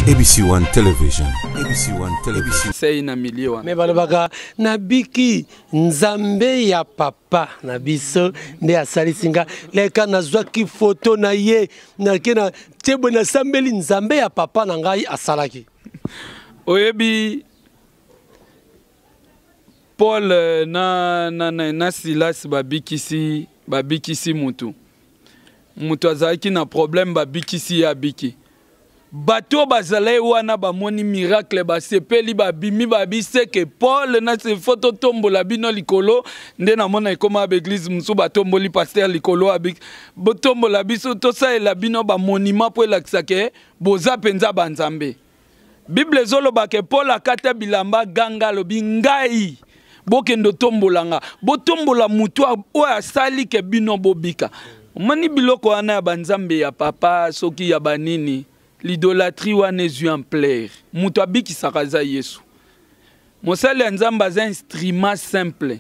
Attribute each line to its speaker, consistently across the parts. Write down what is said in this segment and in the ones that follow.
Speaker 1: ABC One Television. ABC One Television.
Speaker 2: C'est une million.
Speaker 3: Mais balabaka nabiki nzambe ya papa nabiso ne asali singa leka nazwaki photo na ye na kena tebo na sambeli nzambe ya papa na ngai asalaki.
Speaker 2: Oyebi Paul na Silas babikisi mutu azalaki na problème babikisi ya biki. Bato bazalai wana bamoni miracle basepeli babimi babise ke Paul na se photo tombola bino likolo nde na mona ekoma ba église musu batomboli pasteur likolo abik botombola biso to sa ela bino ba monument po elakisa ke boza penza banzambe. Bible zoloba ke Paul akata bilamba ganga lobi ngai bokendo tombolanga botombola mutu o asali ke bino bobika. Mani biloko wana ya banzambe ya papa soki ya banini. L'idolâtrie wana ezwi en plaire. Mutu abikisaka Yesu. Mosali ya nzambe aza instrument simple.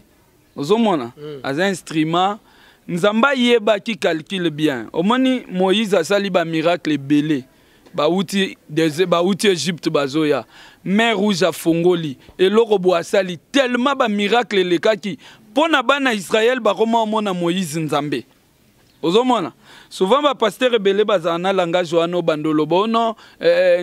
Speaker 2: Ozomona? Aza instrument. Nzamba yebaki calcule bien. Omoni Moïse asali ba miracle ebele. Bauti Égypte bazoya. Mer rouge a fongoli. Eloko bo asali tellement ba miracle lekaki. Pona bana Israël bakoma omona Moïse nzambe. Ozomona? Souvent ba pasteur ebele bazana langage wana bandolo bono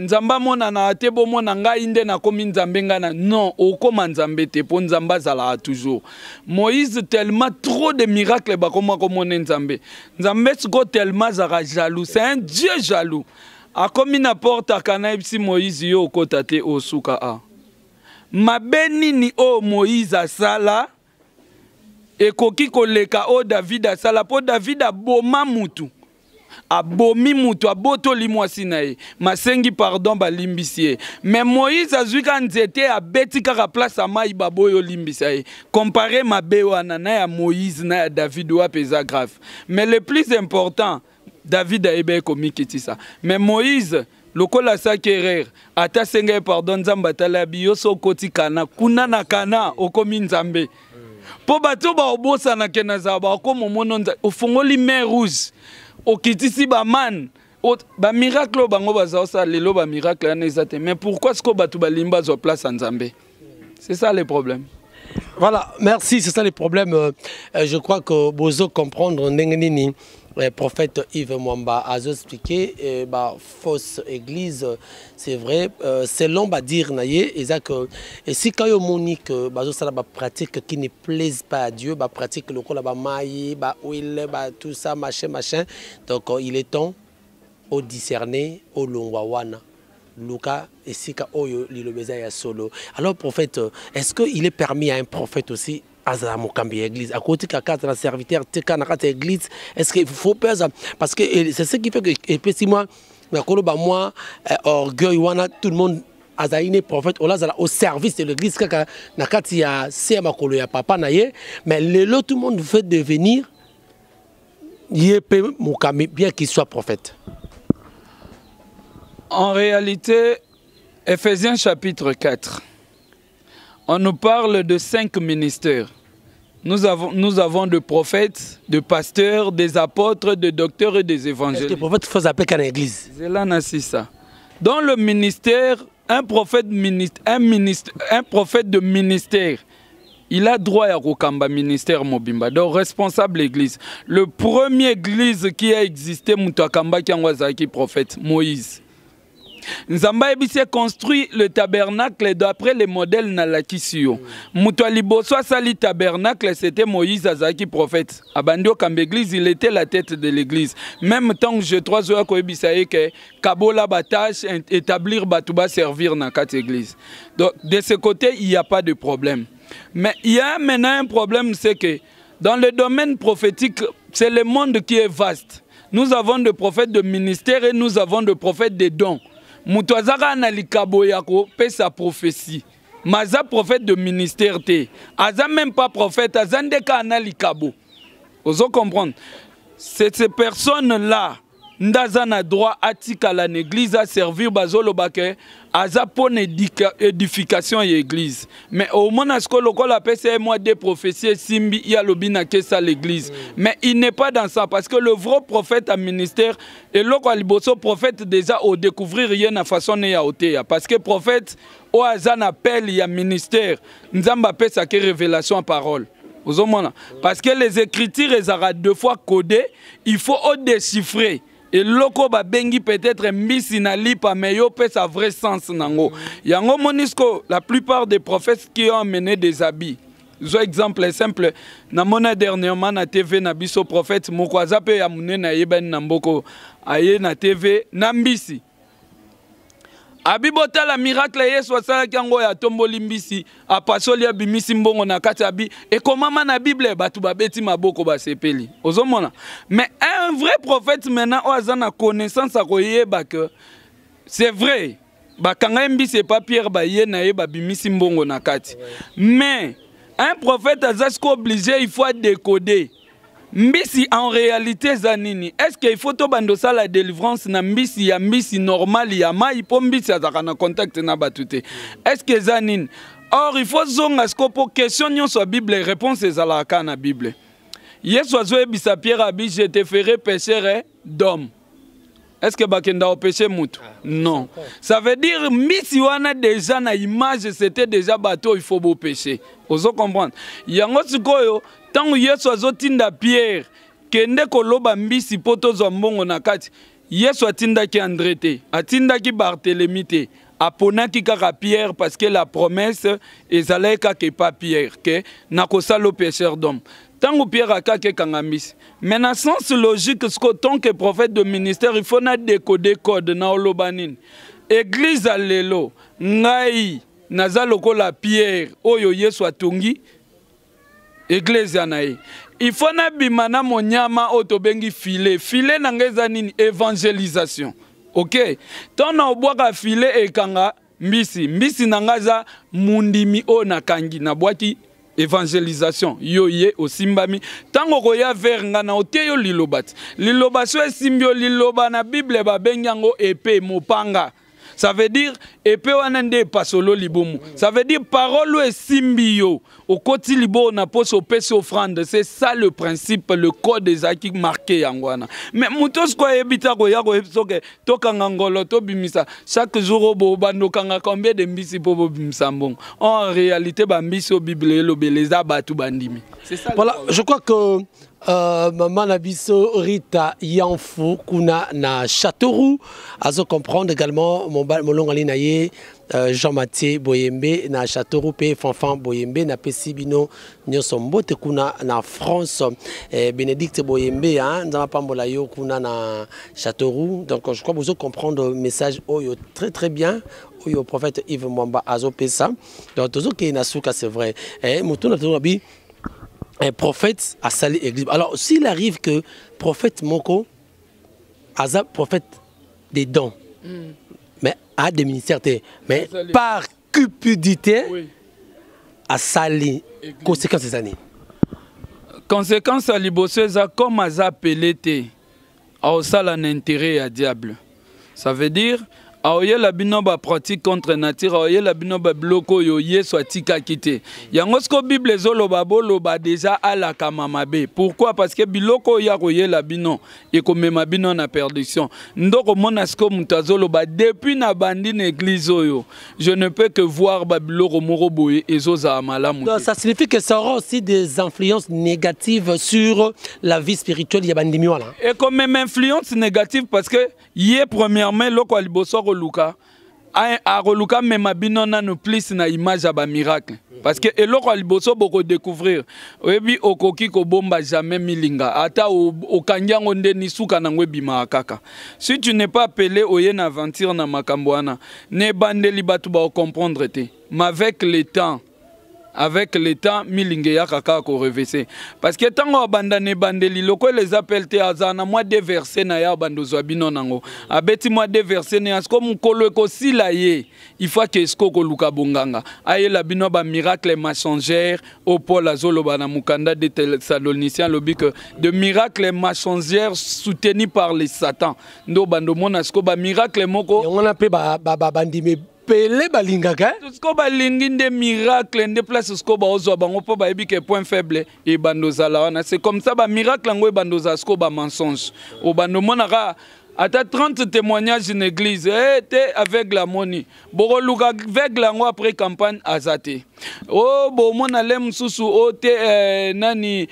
Speaker 2: nzamba mona na atebo mona ngai inde na komi nzambe ngana non okoma nzambe te po nzamba zala toujours. Moïse tellement trop de miracles ba koma komone nzambe. Nzambe siko tellement zara jaloux, c'est un Dieu jaloux. A komi na porte akana ipsi Moïse yo okota te osuka a. Mabeni ni o Moïse asala ekoki koleka o David asala po David aboma mutu. Abomi mutu abotoli mwasi na ye. Masengi pardon balimbisi ye. Mais Moïse azuka nzete abeti kaka place amai baboyo limbisa ye. Comparé mabe wana na ya Moïse na ya David wa pesa grave. Mais le plus important, David a ebe komikiti ça. Mais Moïse lokola sa kerer ata senga pardon nzamba tala biyoso koti kana kuna na kana okomi nzambe. Po bato ba obosa na kena za ba ko momono ofongoli mer rouge okitisi ba man ba miracle bango baza sa lelo ba miracle ana ezate. Mais pourquoi est-ce que bato ba limba zo place en Nzambe? C'est ça le problème.
Speaker 3: Voilà, merci, c'est ça le problème. Je crois que bozo comprendre ndengenini le prophète Yves Mwamba a expliqué bah fausse église, c'est vrai, selon ba dire naie et si quand yo monique bazo ça ba pratique qui ne plaise pas à Dieu, ba pratique le ko la ba maï, ba huile, ba tout ça machin. Donc il est temps au discerner au longwawana. Luka et Sika Oyo Lilobeza ya solo. Alors prophète, est-ce qu'il est permis à un prophète aussi à Mokambi église à côté de la serviteur teka na kata église, est-ce qu'il faut peur parce que c'est ce qui fait que et puis si moi moi orgueil wana tout le monde azaïne prophète au service de l'église kaka na kati ya se makolo ya papa na ye, mais tout le monde veut devenir yépe Mokambi bien qu'il soit prophète.
Speaker 2: En réalité, Ephésiens chapitre 4, on nous parle de 5 ministères. Nous avons des prophètes, des pasteurs, des apôtres, des docteurs et des évangélistes.
Speaker 3: Est-ce que le prophète faut appeler qu'à l'église?
Speaker 2: C'est là c'est ça. Dans le ministère, un prophète de ministère, il a droit à Rokamba ministère Mobimba, donc responsable église. Le premier église qui a existé, Moutakamba qui prophète, Moïse. Nzamba ebise construit le tabernacle d'après les modèles Nalakisio. Mutalibo soit sali tabernacle, c'était Moïse Azaki prophète. Abandio Kambéglise, il était la tête de l'église. Même temps que je 3 heures ko ebisaye que Kabola batache établir Batouba servir dans quatre églises. Donc de ce côté, il n'y a pas de problème. Mais il y a maintenant un problème, c'est que dans le domaine prophétique, c'est le monde qui est vaste. Nous avons des prophètes de ministère et nous avons des prophètes de dons. Mutwazaka na likabo yako pe sa prophétie. Maza prophète de ministère te. Aza même pas prophète, azandeka na likabo. Vous comprendre? C'est ces personnes-là, ndaza na droit atika la église à servir bazolo bake aza pour édification de l'église. Mais au moment où le PCA moi des prophéties simbi ya lobina kesa l'église. Mais il n'est pas dans ça parce que le vrai prophète à ministère et le liboso prophète déjà au découvrir rien na façon ya otea parce que prophète au azan appel ya ministère nzamba pesa ke révélation en parole. Parce que les écritures sont deux fois codées, il faut déchiffrer. Et loko ba bengi peut-être mbisi na lipa mais yo pe sa vrai sens nango. Yango monisco la plupart des prophètes qui ont amené des habits. Zo exemple simple na mona dernièrement na TV na biso prophète mokwaza pe ya munene na yebani na mboko aye na TV na mbisi. Abibota la miracle Yesu asala kango ya tomboli mbisi apasoli ya bimisi mbongo na kati abi et comment na Bible batu babeti maboko ba sepeli ozomona mais un vrai prophète maintenant oazana connaissance a koyeba que c'est vrai bakanga mbisi pas Pierre ba ye na ye ba bimisi mbongo na kati mais un prophète azasko obligé il faut décoder. Mbisi en réalité zanini est-ce qu'il faut to bandosa la délivrance na mbisi ya mbisi normal ya mai po mbisi azaka na contact na batute est-ce que zanini or il faut zonga scopo question nyon sur Bible réponse ezalaka na Bible Yesu azoe bisa Pierre abi je te ferai pécheur d'homme. Est-ce que bakenda au péché mutu? Non. Ça veut dire mbisi wana déjà na image c'était déjà bateau il faut beau péché. Ozo comprendre. Yango sikoyo tant Yesu azotinda Pierre kende koloba mbisi poto zo mbongo na kati. Yesu atinda ki André te, atinda ki Barthélemy te, aponaki kaka Pierre parce que la promesse ezalait kaka pas Pierre que nakosalo pécheur d'homme. Tant Pierre a kake kangambisi. Mais dans le sens logique, tant que prophète de ministère, il faut décoder code na olobanine. Église à l'élo, ngai nazaloko la Pierre, oyo Yesu atungi. Église anaï. Il faut bimana monyama otobengi filet. Filet nangeza nini évangélisation. OK. Ton na obwaka filet e kanga mbisi. Mbisi nangaza mundimi o nakangi na bwaki évangélisation yoye osimbami tango koya vers ngana oteyo lilobati lilobasio esimbio liloba na Bible ba benyango épée mopanga. Ça veut dire épée wanande pasolo libomu. Ça veut dire parole esimbio au koti libo na poso pese offrande. C'est ça le principe, le code des acquis marqué yangwana. Mais mutos ko ebita ko ya ko episoke toka ngangolo to bimisa chaque jour bo bando kanga combien de mbisi po bimisa mbong. En réalité ba mbiso Bible lo beleza batu bandimi. C'est ça.
Speaker 3: Voilà, je crois que Maman Nabiso Rita Yanfo Kuna na Châteauroux azo comprendre également mon longali naye Jean-Mathieu Boyembe na Châteauroux pe Fanfan Boyembe na Pesibino Nyosombote kuna na France Bénédicte Boyembe hein dans pambola yo kuna na Châteauroux. Donc je crois que vous comprendre le message oyo très bien oyo prophète Yves Mwamba azo pesa donc tozo ke na suka c'est vrai mutuna to bi un prophète a sali église. Alors, s'il arrive que prophète Moko a prophète des dons, mais a des ministères, mais par cupidité, a sali, conséquence des années.
Speaker 2: Conséquence à l'iboseza comme a appelé a sali un intérêt à diable. Ça veut dire aoye la binoba pratique contre nature aoye la binoba bloko yo yeso atika kite yango sko Bible zoloba boloba déjà ala kamamabe. Pourquoi? Parce que biloko ya koye la bino et comme ma bino na perdition ndoko monasko mutazoloba depuis na bandine église oyo je ne peux que voir babiloko moroboye ezoza malamu.
Speaker 3: Donc ça signifie que ça aura aussi des influences négatives sur la vie spirituelle ya bandimi wala.
Speaker 2: Et comme même influence négative parce que yé premièrement loko aliboso Luka a Luka même abino na no plus na image à ba miracle parce que eloko aliboso boko découvrir oyebi okoki ko bomba jamais milinga ata o kanyango ndeni suka na ngwebima kaka si tu n'es pas appelé oye na aventure na makambwana ne bandeli batu ba comprendre te mais avec le temps avec le temps milingeya kaka ko reverser parce que tango abandane bandeli loko les appels te azana moi de verser na ya bandozo bino nango abeti moi de verser ne asko mukolo ko sila ye il faut que esko ko luka bonganga aye la bino ba miracle mensongère au Paul azolo bana mukanda de Thessaloniciens lobi que de miracle mensongère soutenu par les Satan ndo bando mona asko ba miracle moko
Speaker 3: on a pe ba bandime Pelé balingaka
Speaker 2: sko balingi des miracles des places sko ba ozo bango po ba ebi ke point faible et bandoza la wana c'est comme ça ba miracle ngo bandoza sko ba mensonge o bando monaka ata 30 témoignages en église était avec la moni boro luka avec la ngo après campagne azate oh bo mona lem susu o te nani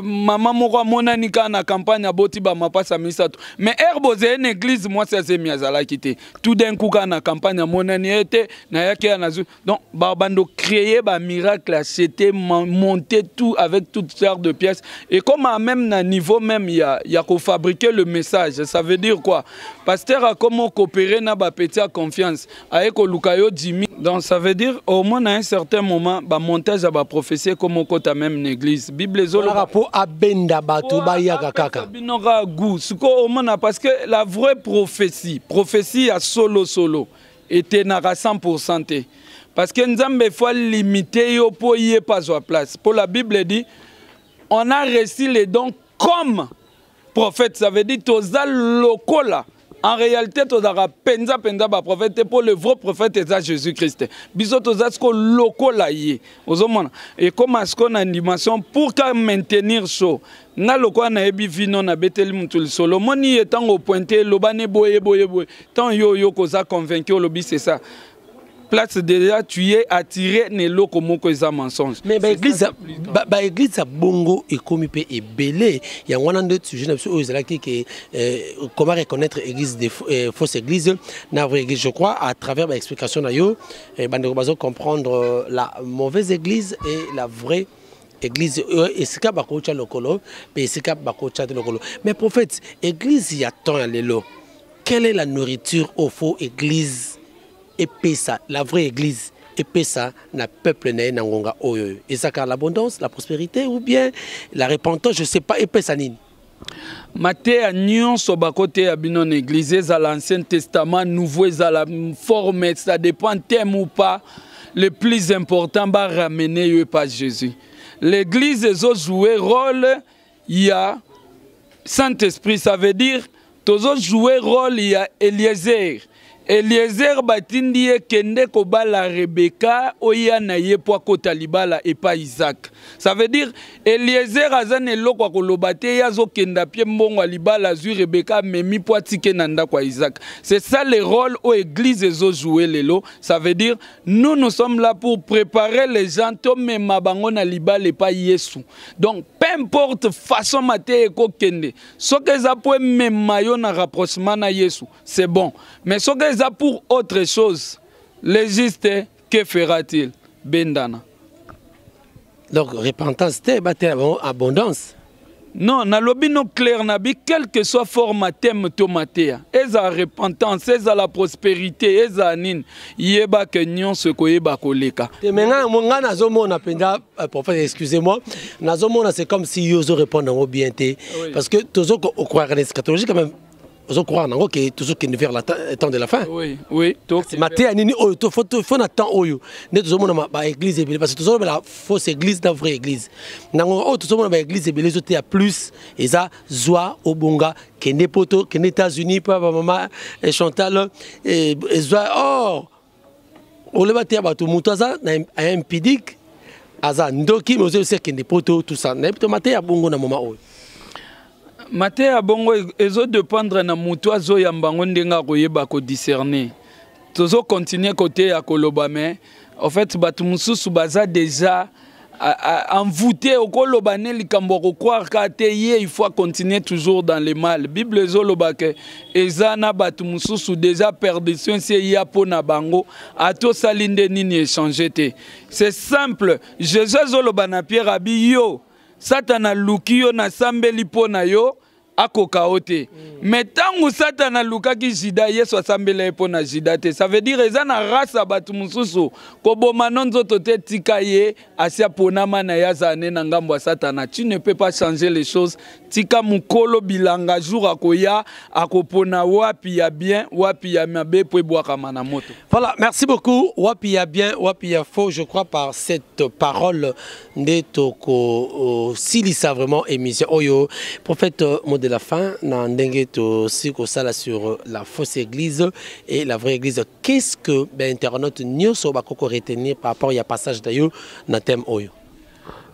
Speaker 2: mama moko monani kana campagne aboti ba mapasa misato mais herboze en église moi ça c'est miazala quitté tout d'un coup kana campagne monani était na yake na donc barbando créer ba miracle c'était monter tout avec toutes sortes de pièces et comme à même na niveau même il y a qu'on fabriquer le message ça veut dire quoi pasteur a comment coopérer na ba petit à confiance avec lukayo Jimmy donc ça veut dire au moins à un certain moment ba montage à ba prophétie comme au côté même l'église bible zolo
Speaker 3: rapport abenda batu ba yaka kaka
Speaker 2: binora goût ce au moins parce que la vraie prophétie à solo était na 100% parce que nzambe faut limiter yo po y pas à place pour la bible dit on a reçu les dons comme prophète, ça veut dire toza lokola. En réalité, toza penza ba prophète pour le vrai prophète c'est Jésus-Christ. Biso toza sko lokola yé. Ozomona. Et comme est-ce qu'on a une dimension pour maintenir chaud. Na lokola na ebi vino na beteli mutul solo. Moni étant au pointé lobane boye. Tant yo koza convaincu lobi c'est ça. Place déjà tu es attiré ne loko moko eza mensonge
Speaker 3: mais église bongo et comme pe ebele il y a un autre sujet aux qui comment reconnaître église des fausses églises na vraie église je crois à travers l'explication na yo bande bazo comprendre la mauvaise église et la vraie église et c'est ba ko cha lokolo mais c'est ba ko cha lokolo mais prophète église il y a tant à l'élo quelle est la nourriture au faux église et ça, la vraie église, et ça, na peuple né nangonga oyo. Et ça car l'abondance, la prospérité ou bien la repentance, je sais pas, et ça nini.
Speaker 2: Matthieu Nyon Sobakote Abinon église à l'Ancien Testament, nouveau à la forme, ça dépend thème ou pas. Le plus important, va ramener pas Jésus. L'église a joué rôle, il y a Saint-Esprit, ça veut dire, tous ont joué rôle, il y a Eliezer. Eliezer batindi kende kobala Rebecca oya na ye po kota libala et pas Isaac. Ça veut dire Eliezer azane lokwa kolobate yazo kenda pie mbongo libala zu Rebecca memi po tike nanda kwa Isaac. C'est ça le rôle au église ezo jouer lelo. Ça veut dire nous sommes là pour préparer les gens to mema bango na libala et pas Yesu. Donc peu importe façon maté ko kende. So que za po mema yo na rapprochement na Yesu, c'est bon. Mais so que pour autre chose, le juste, que fera-t-il? Bendana.
Speaker 3: Donc, repentance, c'est abondance.
Speaker 2: Non, na lobino clair nabi, quel que soit format thème tomatea, eza repentance, eza la prospérité, eza nin, yeba que nyon se koyeba koleka.
Speaker 3: Maintenant, mon nazomo na penda, prophète, excusez-moi, nazomo c'est comme si yozo répondent au bien té, parce que toujours au croire en eschatologie quand même. Vous croyez que toujours qu'il vers le temps de la fin.
Speaker 2: Oui.
Speaker 3: Matthieu nini oyo to faut attendre oyo. Ne tout le monde ba église parce que toujours la fausse église la vraie église. Nango tout le monde ba église belé zoté à plus et ça zoa obonga kende poto kende États-Unis papa maman et Chantal et zoa oh. On le baté ba tout mutaza na impidique aza ndoki mais aussi kende poto tout ça. Na to Matthieu bongo na moment oyo.
Speaker 2: Matthieu bongo ezo dépendre na mutu azo yambango ndenga koyeba ko discerner. Tozo continuer côté ya koloba mais en fait batu mususu baza déjà envoûté au kolobane likambo ko croire ka te ye il faut continuer toujours dans le mal. Bible ezo lobake ezana batu mususu déjà perdition c'est ya pona bango ato salinde nini échanger te. C'est simple. Jésus ezo lobana Pierre abi yo Satana luki yo na sambeli pona yo akoka ote. Mais tangu Satan alukaki Jida Yesu asambela epo na Jida te. Ça veut dire eza na race batu mususu ko bomano nzoto te tika ye asia ponama na yazane na ngambo ya Satana. Tu ne peux pas changer les choses. Tika mukolo bilanga jour akoya akopona wapi ya bien wapi ya mabe po ebwaka mana moto.
Speaker 3: Voilà, merci beaucoup. Wapi ya bien wapi ya faux, je crois par cette parole de toko silisa vraiment émission oyo prophète mot de la fin na ndenge to siko sala sur la fausse église et la vraie église. Qu'est-ce que internaute nyoso bakoko retenir par rapport ya passage d'ailleurs na thème oyo?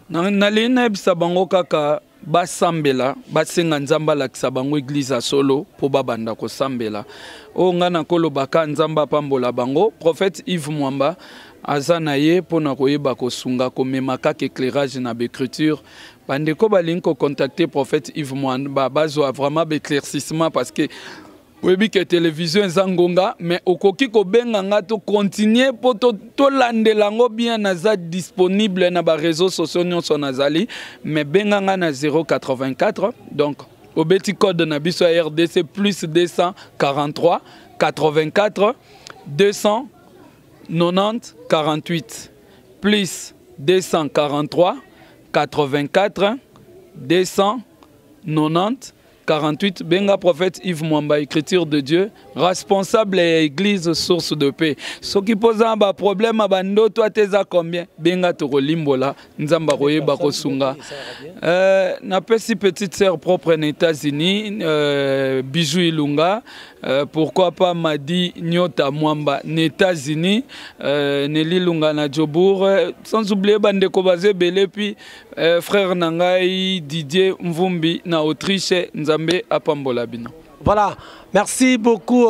Speaker 2: Na lena bisa bango kaka basambela basenga nzamba lakisa bango église a solo po babanda ko sambela o ngana kolo baka nzamba pambola bango. Prophète Yves Mwamba azana ye pona koyeba ko sunga ko memaka éclairage na l'écriture. Bandeko balingi ko contacter prophète Yves Mwamba bazwa vraiment éclaircissement parce que oui, que télévision zangonga, mais au koki ko benga to continuer pour to landelango bien naza disponible na ba réseaux sociaux nyonso nazali, mais benga na 084 donc au petit code na biso RDC plus 243 84 290 48 plus 243 84 290 48, Benga prophète Yves Mwamba, écriture de Dieu, responsable et église source de paix. Ce qui pose un problème, bando, toi t'es à combien? Benga toro limbola, nzamba roye bako sunga. Na si petite sœur propre en États-Unis, Bijou Ilunga, pourquoi pas Madi Nyota Mwamba, en États-Unis, Nelly Lunga na Djobour, sans oublier Bandeko Bazé Belé, puis frère Nangai Didier Mvumbi na Autriche, Nzambe Apambola Bino.
Speaker 3: Voilà, merci beaucoup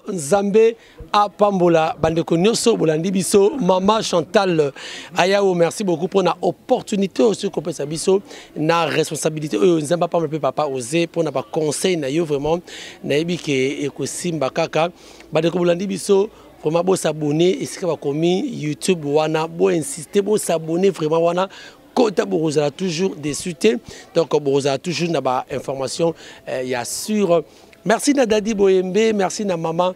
Speaker 3: Nzambe Apambola Bandeko Nyoso Bolandi Biso, Maman Chantal Ayao, merci beaucoup pour la opportunité aussi qu'on peut s'abisso, na responsabilité Nzamba Apambola papa osé pour na pas conseil na yo vraiment na yebi ke ekosimba kaka Bandeko Bolandi Biso. Vraiment, bon s'abonner, et ce qui va commis YouTube, wana, bon insister, bon s'abonner, vraiment, wana, Kota Boroza toujours des suites, donc Boroza toujours n'a pas information, il y a sur. Merci Nadadi Boyembe, merci na maman.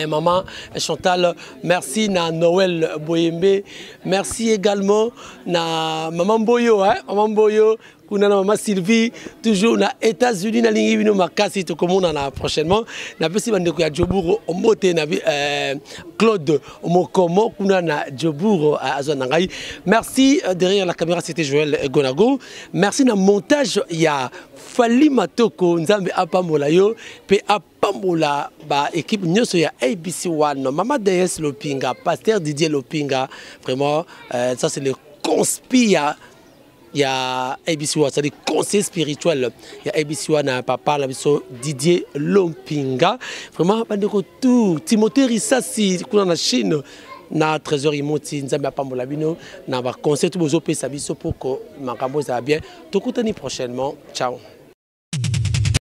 Speaker 3: Maman Chantal, merci na Noël Boyembe, merci également na maman Boyo, hein, maman Boyo. Kuna na maman Sylvie, toujours na États-Unis, na lingi bino makasi to komona na prochainement. Na pesi bandeko ya Djobour omote na Claude Omokomo kuna na Djobour azonangai. Merci derrière la caméra c'était Joël Gonago. Merci na montage ya Fali Matoko Nzambe Apambola yo pe Apambola ba équipe nyoso ya ABC1 Mama DS Lopinga, Pasteur Didier Lopinga. Vraiment ça c'est le conspire. Il y a ABC1, c'est-à-dire conseil spirituel. Il y a ABC1, un papa, Didier Lopinga. Vraiment, tout. Timothée Rissassi, dans la Chine, na trésor imoti, Nzambe Apambola Bino, na conseil tout besoin pour que Makambo ça bien. Tout prochainement. Ciao.